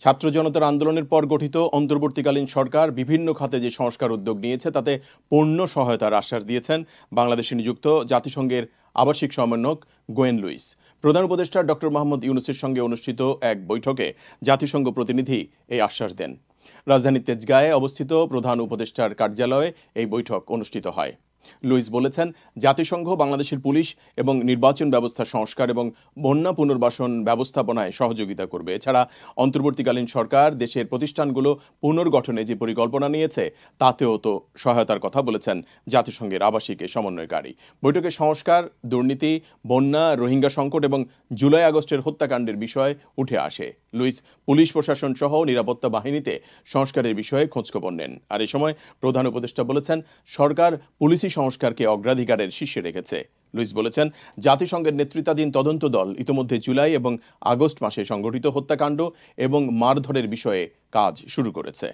ছাত্র জনতার আন্দোলনের পর গঠিত অন্তর্বর্তীকালীন সরকার বিভিন্ন খাতে যে সংস্কার উদ্যোগ নিয়েছে তাতে পূর্ণ সহায়তার আশ্বাস দিয়েছেন বাংলাদেশে নিযুক্ত জাতিসংঘের আবাসিক সমন্বয়ক গোয়েন লুইস। প্রধান উপদেষ্টা ডক্টর মোহাম্মদ ইউনূসের সঙ্গে অনুষ্ঠিত এক বৈঠকে জাতিসংঘ প্রতিনিধি এই আশ্বাস দেন। রাজধানীর তেজগাঁয়ে অবস্থিত প্রধান উপদেষ্টার কার্যালয়ে এই বৈঠক অনুষ্ঠিত হয়। লুইস বলেছেন, জাতিসংঘ বাংলাদেশের পুলিশ এবং নির্বাচন ব্যবস্থা সংস্কার এবং বন্যা পুনর্বাসন ব্যবস্থাপনায় সহযোগিতা করবে। এছাড়া অন্তর্বর্তীকালীন সরকার দেশের প্রতিষ্ঠানগুলো পুনর্গঠনে যে পরিকল্পনা নিয়েছে তাতেও তো সহায়তার কথা বলেছেন জাতিসংঘের আবাসিক সমন্বয়কারী। বৈঠকে সংস্কার, দুর্নীতি, বন্যা, রোহিঙ্গা সংকট এবং জুলাই আগস্টের হত্যাকাণ্ডের বিষয় উঠে আসে। লুইস পুলিশ প্রশাসন সহ নিরাপত্তা বাহিনীতে সংস্কারের বিষয়ে খোঁজখবর নেন। আর এ সময় প্রধান উপদেষ্টা বলেছেন, সরকার পুলিশি সংস্কারকে অগ্রাধিকারের শীর্ষে রেখেছে। লুইস বলেছেন, জাতিসংঘের নেতৃত্বাধীন তদন্ত দল ইতিমধ্যে জুলাই এবং আগস্ট মাসে সংঘটিত হত্যাকাণ্ড এবং মারধরের বিষয়ে কাজ শুরু করেছে।